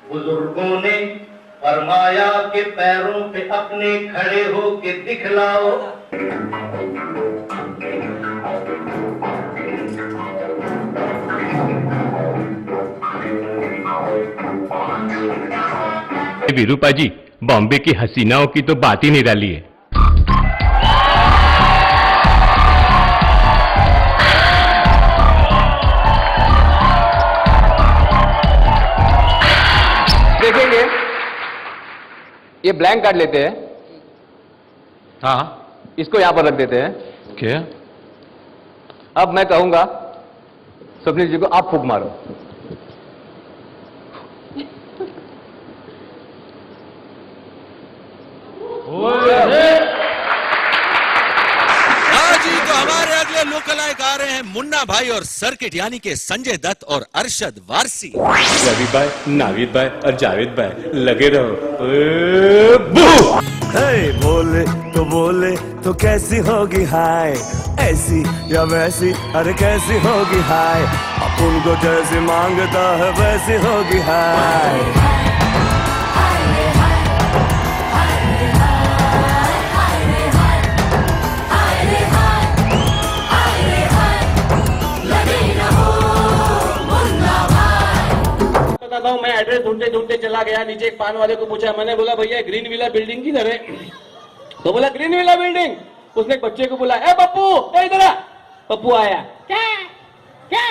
बुजुर्गों ने फरमाया कि पैरों पे अपने खड़े हो के दिखलाओ। विरूपा जी, बॉम्बे की हसीनाओं की तो बात ही निराली है। देखेंगे, ये ब्लैंक कार्ड लेते हैं। हाँ, इसको यहां पर रख देते हैं। क्या? अब मैं कहूंगा स्वप्निल जी को आप फूंक मारो। आज ही तो हमारे अगले लोकलाइक आ रहे हैं मुन्ना भाई और सर्किट यानी के संजय दत्त और अरशद वारसी। रवि भाई, नाविद भाई और जावेद भाई लगे रहो। बोले तो कैसी होगी हाय, ऐसी या वैसी, अरे कैसी होगी हाय, अपन को जैसी मांगता है वैसी होगी हाय। मैं एड्रेस ढूंढते ढूंढते चला गया नीचे, एक पान वाले को पूछा, मैंने बोला भैया ग्रीन विला बिल्डिंग किधर है? तो बोला ग्रीन विला बिल्डिंग। उसने एक बच्चे को बोला, ए पप्पू इधर आ। पप्पू आया, क्या क्या?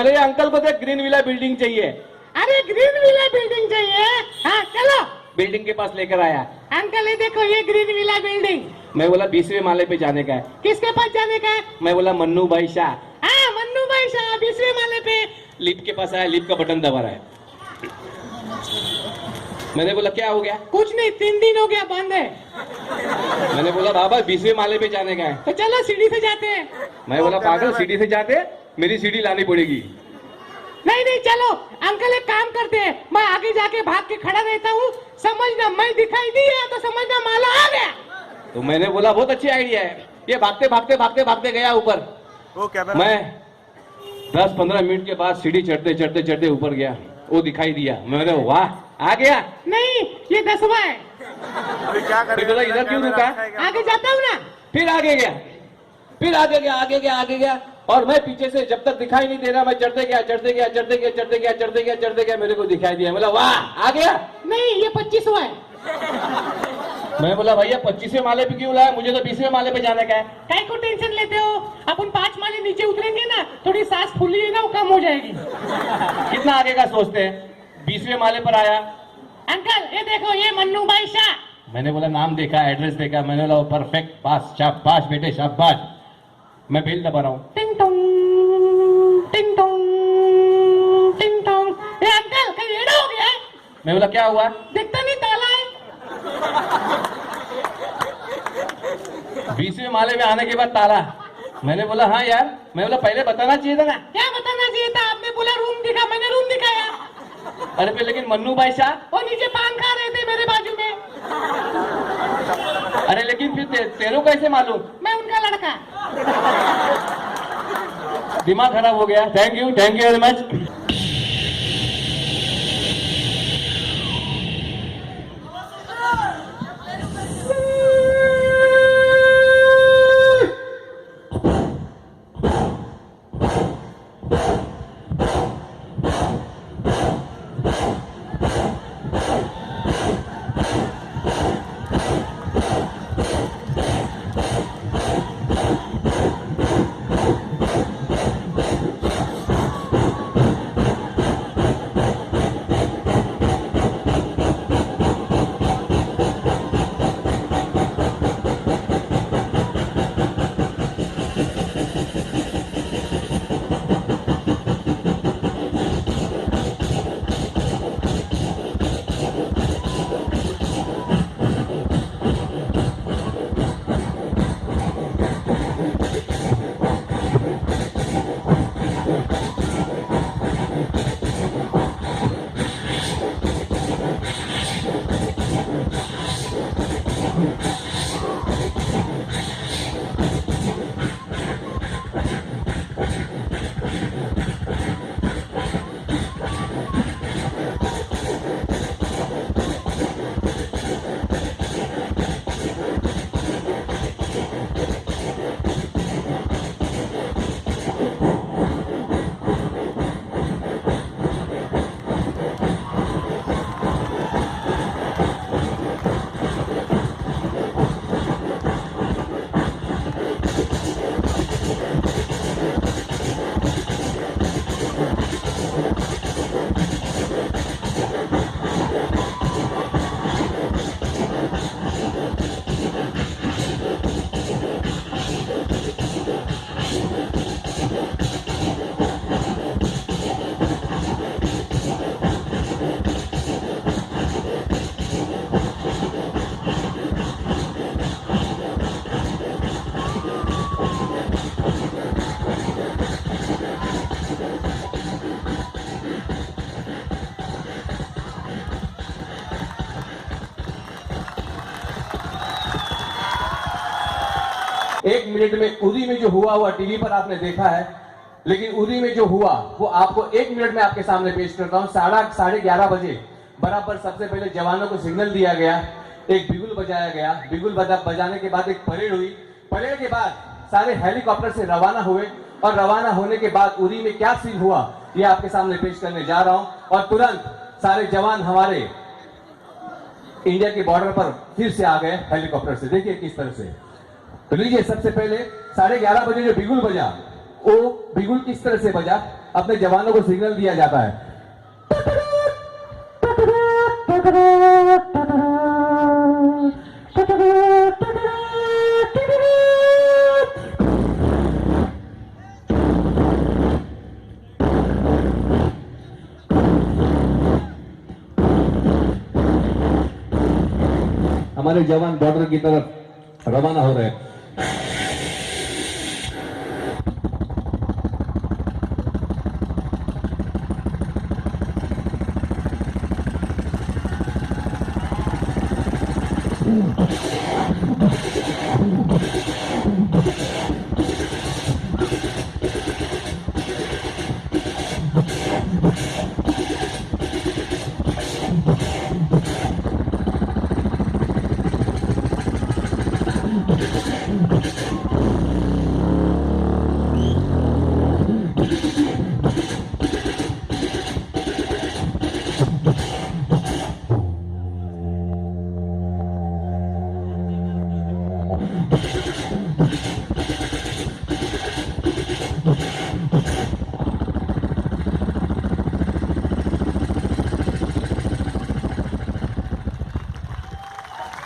अरे अंकल को देख ग्रीन विला बिल्डिंग चाहिए। अरे ग्रीन विला बिल्डिंग चाहिए? हाँ चलो। बिल्डिंग के पास लेकर आया, अंकल ये देखो ये ग्रीन विला बिल्डिंग। मैं बोला 20वें माले पे जाने का है। किसके पास जाने का है? मैं बोला मन्नू भाई शाह। हाँ मन्नू भाई शाह 20वें माले पे। लिफ्ट के पास आया, लिफ्ट का बटन दबा रहा है। मैंने बोला क्या हो गया? कुछ नहीं, 3 दिन हो गया बंद है। मैंने बोला बाबा 20वें माले पे जाने का है। तो चलो सीढ़ी से जाते हैं। मैं बोला पागल, सीढ़ी से जाते? मेरी सीढ़ी लानी पड़ेगी। नहीं नहीं चलो अंकल, एक काम करते हैं, मैं आगे जाके भाग के खड़ा रहता हूँ, समझना मैं दिखाई दिया तो समझना माला आ गया। तो मैंने बोला बहुत अच्छी आइडिया है। ये भागते भागते भागते भागते गया ऊपर। मैं 10-15 मिनट के बाद सीढ़ी चढ़ते चढ़ते चढ़ते ऊपर गया, वो दिखाई दिया। मैंने वाह आ गया। नहीं ये 10वां है। क्या करेगा? इधर क्यों रुका? आगे जाता हूँ ना। फिर आगे गया, फिर आगे गया, आगे गया, आगे गया, और मैं पीछे से जब तक दिखाई नहीं दे रहा मैं चढ़ते गया, चढ़ते गया, चढ़ते गया, चढ़ते गया, चढ़ते गया, चढ़ते गया, मेरे को दिखाई दिया। बोला वाह आ गया। नहीं ये 25वां है। मैं बोला भैया 25वें माले पे क्यों लाया? मुझे तो 20वें माले पे जाने का है। काय को टेंशन लेते हो? अपन 5 माले नीचे उतरेंगे ना, थोड़ी सांस फूली है ना, वो कम हो जाएगी। कितना आगे का सोचते हैं। 20वें माले पर आया, अंकल ये देखो ये मन्नू भाई शाह। मैंने बोला नाम देखा, एड्रेस देखा, मैंने बोला परफेक्ट, पास, शाबाश बेटे शाबाश। मैं बेल दबा रहा हूँ, टिंग टोंग टिंग टोंग टिंग टोंग। ए अंकल कहीं एड़ा हो गया है? मैं बोला क्या हुआ? देखता नहीं ताला है। 20वें माले में आने के बाद ताला। मैंने बोला हाँ यार, मैं बोला पहले बताना चाहिए था ना। क्या बताना चाहिए था? आपने बोला रूम दिखा, मैंने रूम दिखाया। अरे पे लेकिन मन्नू भाई शाह वो नीचे पान खा रहे थे मेरे बाजू में। अरे लेकिन फिर तेरे को कैसे मालूम? मैं उनका लड़का। दिमाग खराब हो गया। Thank you very much. Minute में उरी में जो हुआ टीवी पर आपने देखा है, लेकिन उरी में जो हुआ वो आपको 1 मिनट में आपके सामने पेश करता हूँ। 11:30 बजे बराबर सबसे पहले जवानों को सिग्नल दिया गया, एक बिगुल बजाया गया। बिगुल बजाने के बाद एक परेड हुई। परेड के बाद सारे हेलीकॉप्टर से रवाना हुए और रवाना होने के बाद उरी में क्या सीन हुआ ये आपके सामने पेश करने जा रहा हूं। और तुरंत सारे जवान हमारे इंडिया के बॉर्डर पर फिर से आ गए हेलीकॉप्टर से। देखिए किस तरह से। तो लीजिए, सबसे पहले 11:30 बजे जो बिगुल बजा, वो बिगुल किस तरह से बजा, अपने जवानों को सिग्नल दिया जाता है। हमारे जवान बॉर्डर की तरफ रवाना हो रहे हैं।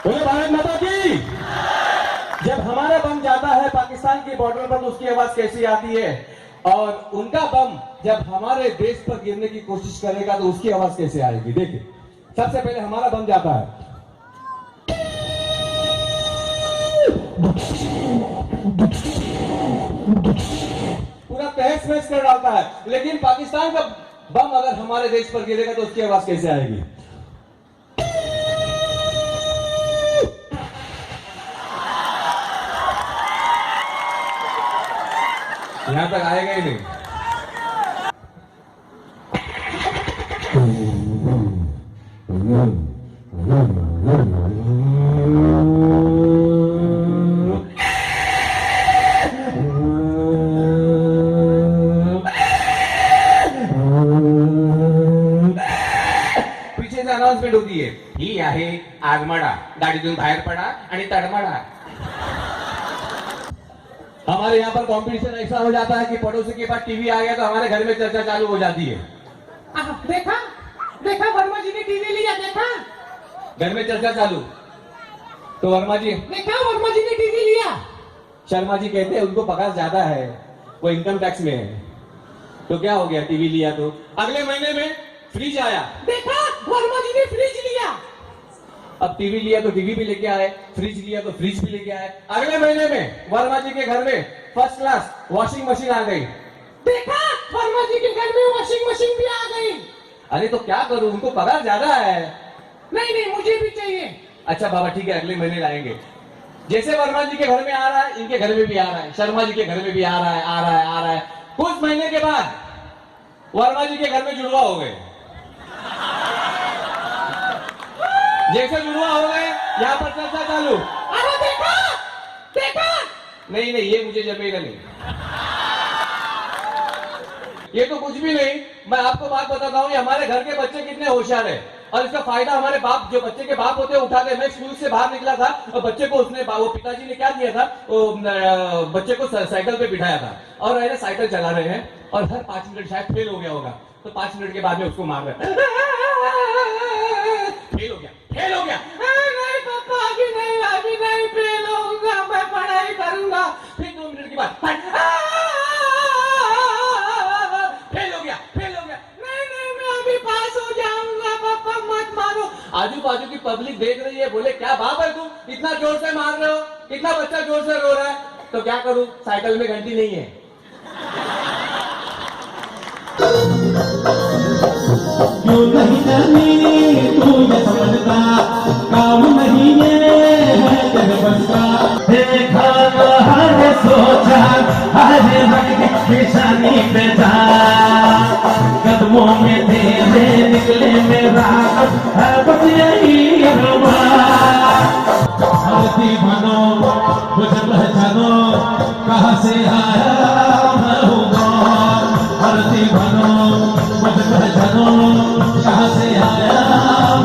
बोले भारत माता की। जब हमारा बम जाता है पाकिस्तान के बॉर्डर पर तो उसकी आवाज कैसी आती है, और उनका बम जब हमारे देश पर गिरने की कोशिश करेगा तो उसकी आवाज कैसे आएगी। देखिए, सबसे पहले हमारा बम जाता है, पूरा तहस नहस कर डालता है। लेकिन पाकिस्तान का बम अगर हमारे देश पर गिरेगा तो उसकी आवाज कैसे आएगी। यहां तक आएगा ही नहीं। पीछे से अनाउन्समेंट होती है, ही आहे आगमाडा, गाडीतून बाहेर पडा आणि तडमडा। हमारे यहाँ पर कंपटीशन ऐसा हो जाता है कि पड़ोसी के पास टीवी आ गया तो हमारे घर में चर्चा चालू हो जाती है। देखा देखा वर्मा जी ने टीवी लिया, देखा घर में चर्चा चालू। तो वर्मा जी, देखा वर्मा जी ने टीवी लिया। शर्मा जी कहते हैं उनको पगार ज्यादा है, वो इनकम टैक्स में है। तो क्या हो गया, टीवी लिया तो अगले महीने में फ्रिज आया। देखा वर्मा जी ने फ्रिज लिया। अब टीवी लिया तो टीवी भी लेके आए, फ्रिज लिया तो फ्रिज भी लेके आए। अगले महीने में वर्मा जी के घर में फर्स्ट क्लास वॉशिंग मशीन आ गई। देखा वर्मा जी के घर में वॉशिंग मशीन भी आ गई। अरे तो क्या करूं, उनको पगार ज्यादा है। नहीं नहीं, मुझे भी चाहिए। अच्छा बाबा ठीक है, अगले महीने लाएंगे। जैसे वर्मा जी के घर में आ रहा है, इनके घर में भी आ रहा है, शर्मा जी के घर में भी आ रहा है, आ रहा है, आ रहा है। कुछ महीने के बाद वर्मा जी के घर में जुड़वा हो गए। जैसे जुड़वा हो गए, यहाँ पर चर्चा चालू। अरे देखा देखा। नहीं नहीं, ये मुझे जमेगा नहीं, ये तो कुछ भी नहीं। मैं आपको बात बताता हूँ, हमारे घर के बच्चे कितने होशियार है, और इसका फायदा हमारे बाप, जो बच्चे के बाप होते हैं, उठाते। मैं स्कूल से बाहर निकला था और बच्चे को वो पिताजी ने क्या दिया था, वो बच्चे को साइकिल पे बिठाया था, और ऐसे साइकिल चला रहे हैं, और हर 5 मिनट शायद फेल हो गया होगा, तो 5 मिनट के बाद में उसको मार रहे हैं। फेल हो गया, फेल हो गया। नहीं पापा, अभी नहीं फेल होऊंगा, मैं पढ़ाई करूंगा। फिर 2 मिनट के बाद फेल हो गया, फेल हो गया। नहीं मैं अभी पास हो जाऊंगा, पापा मत मारो। आजू बाजू की पब्लिक देख रही है, बोले क्या बाप है तुम, इतना जोर से मार रहे हो, कितना बच्चा जोर से रो रहा है। तो क्या करूं, साइकिल में घंटी नहीं है। क्यों नहीं करनी तू ये समझता, काम नहीं ये है तेरे बस का। देखा हर सो पेशानी पे जा कदमों में तेरे निकले मेरा है बस यही रुबा धरती बनो मुझे पहचानो कहाँ से आया मैं हूँ कौन धरती बनो मुझे पहचानो कहाँ से आया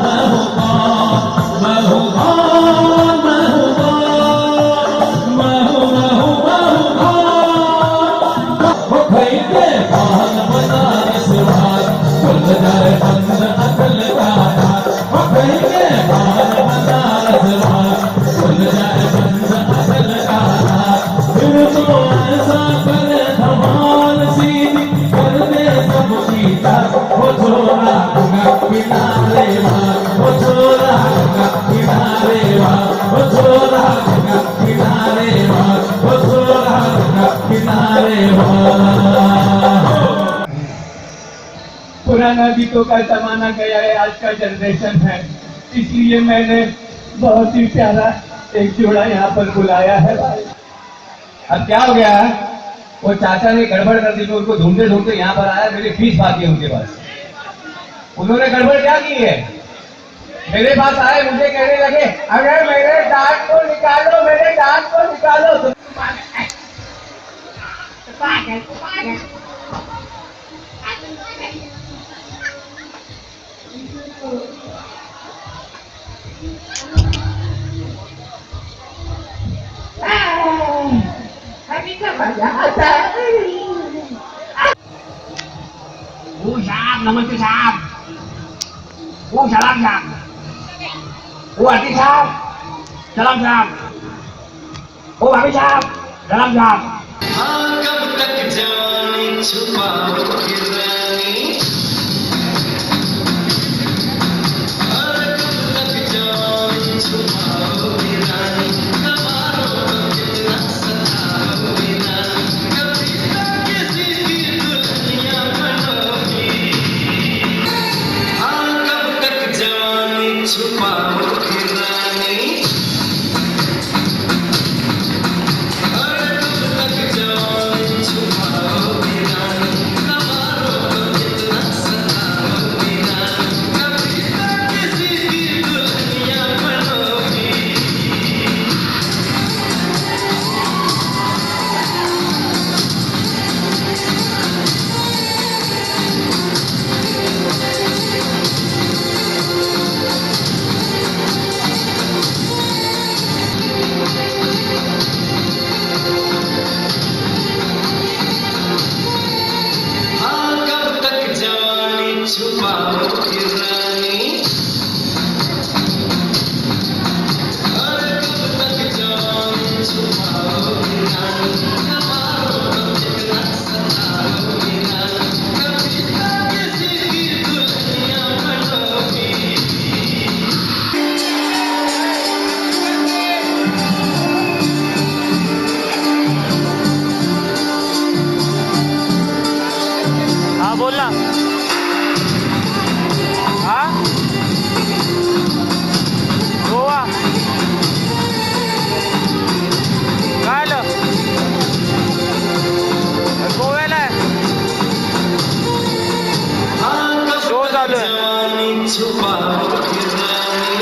मैं हूँ कौन मैं हूँ कौन मैं हूँ कौन मैं हूँ वो भाई के पान बनारस वार खुल जाए बंद अकल का हाथ वो भाई के पान बनारस वार खुल जाए बंद अकल का हाथ फिर तो ऐसा करे धमाल सीधी कर दे सबकी जान वो छोरा का किनारे वार वो छोरा का किनारे वार वो छोरा का किनारे वार वो छोरा का किनारे पुराना गीतों का जमाना गया है, आज का जनरेशन है, इसलिए मैंने बहुत ही प्यारा एक जोड़ा यहाँ पर बुलाया है। अब क्या हो गया है, वो चाचा ने गड़बड़ कर दी, उनको ढूंढते ढूंढते यहाँ पर आया, मेरी फीस बाकी है उनके पास। उन्होंने गड़बड़ क्या की है, मेरे पास आए, मुझे कहने लगे अगर मेरे दांत को निकालो, मेरे दांत को निकालो तो साहब नमस्ते साहब, वो सलाम साहब, वो आती साहब सलाम साहब, वो भाभी साहब सलाम साहब। कब तक जाने छुपाओगे रानी, कब तक जाने छुपाओगे रानी, कबारों को कितना सताओगे रानी, कभी तक किसी की दुल्हनिया बनोगी। कब तक जाने छुपाओगे रानी, छुपाओगे रानी, अरे कब तक जाने छुपाओगे रानी, कबारों को कितना सताओगे रानी, कभी तक किसी की दुल्हनिया बनोगी। हाँ बोलना, गोवा काय गोव्याला शो चालू आहे छुपाओगे रानी,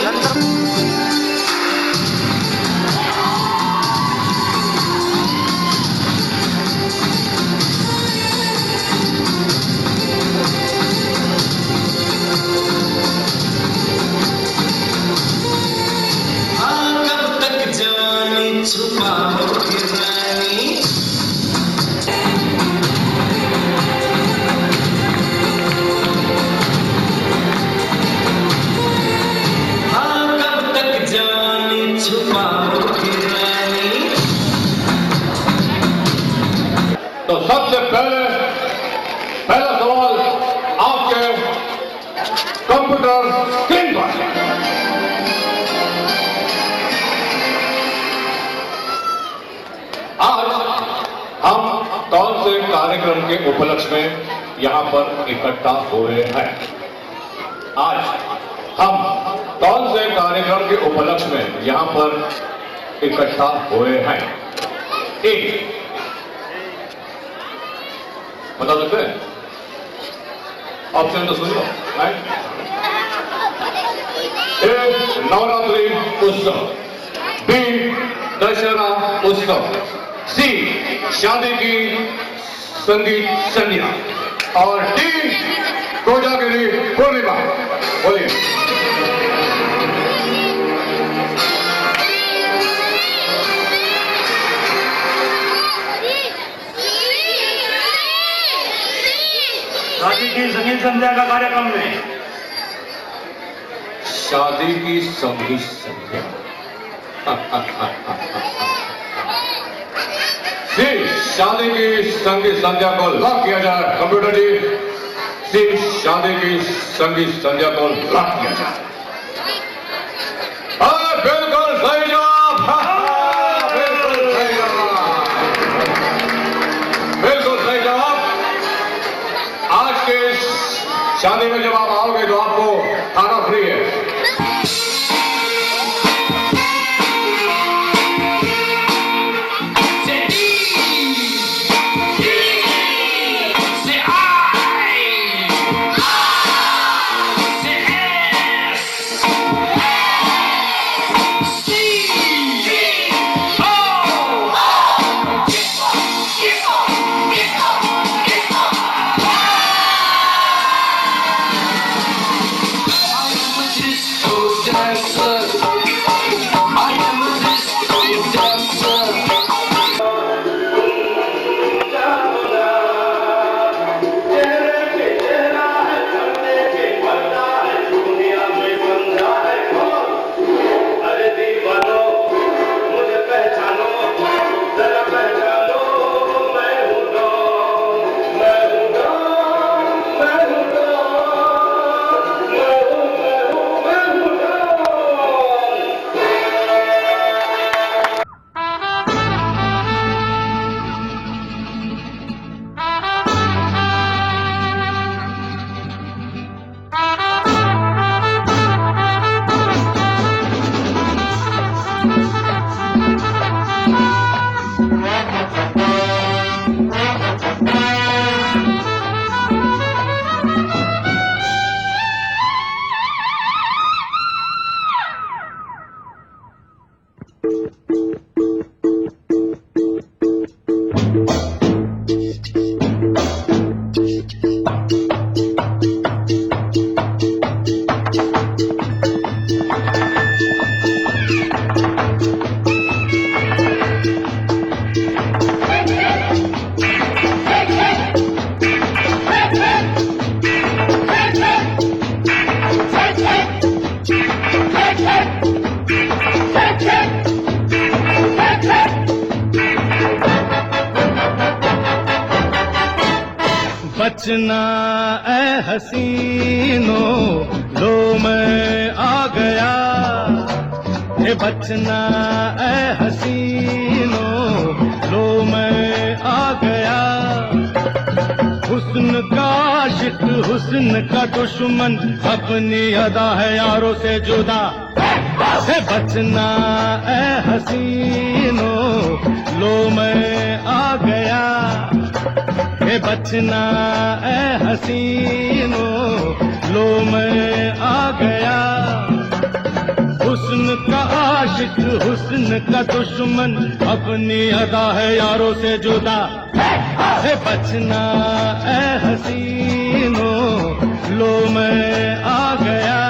छुपाओगे रानी, कब तक जाने छुपाओगे रानी। तो सबसे पहला सवाल आपके कंप्यूटर स्क्रीन पर। आज हम कौन से कार्यक्रम के उपलक्ष्य में यहाँ पर इकट्ठा हुए हैं? आज हम कौन से कार्यक्रम के उपलक्ष्य में यहाँ पर इकट्ठा हुए हैं? एक, बता सकते हैं? ऑप्शन तो सुन लो। ए नवरात्रि उत्सव, बी दशहरा उत्सव, सी शादी की संगीत संध्या और डी कोजागिरी पूर्णिमा। बोलिए। शादी की संगीत संध्या का कार्यक्रम में शादी की संगीत संध्या। जी, शादी की संगीत संध्या को लॉक किया जाए। कंप्यूटर जी, जी शादी की संगीत संध्या को लॉक किया जाए। बिल्कुल सही जवाब। बिल्कुल सही जवाब। बिल्कुल सही जवाब। आज के शादी में जब आप आओगे तो आपको खाना फ्री है। बचना ए हसीनो, लो मैं आ गया। ये बचना ए हसीनो, लो मैं आ गया। हुस्न का आशिक, हुस्न का दुश्मन, अपनी अदा है यारों से जुदा। है बचना ए हसीनो, लो मैं आ गया। ये बचना ए हसीनो, लो मैं आ गया। हुस्न का आशिक, हुस्न का दुश्मन, अपनी अदा है यारों से जुदा। है बचना ए हसीनो, लो मैं आ गया।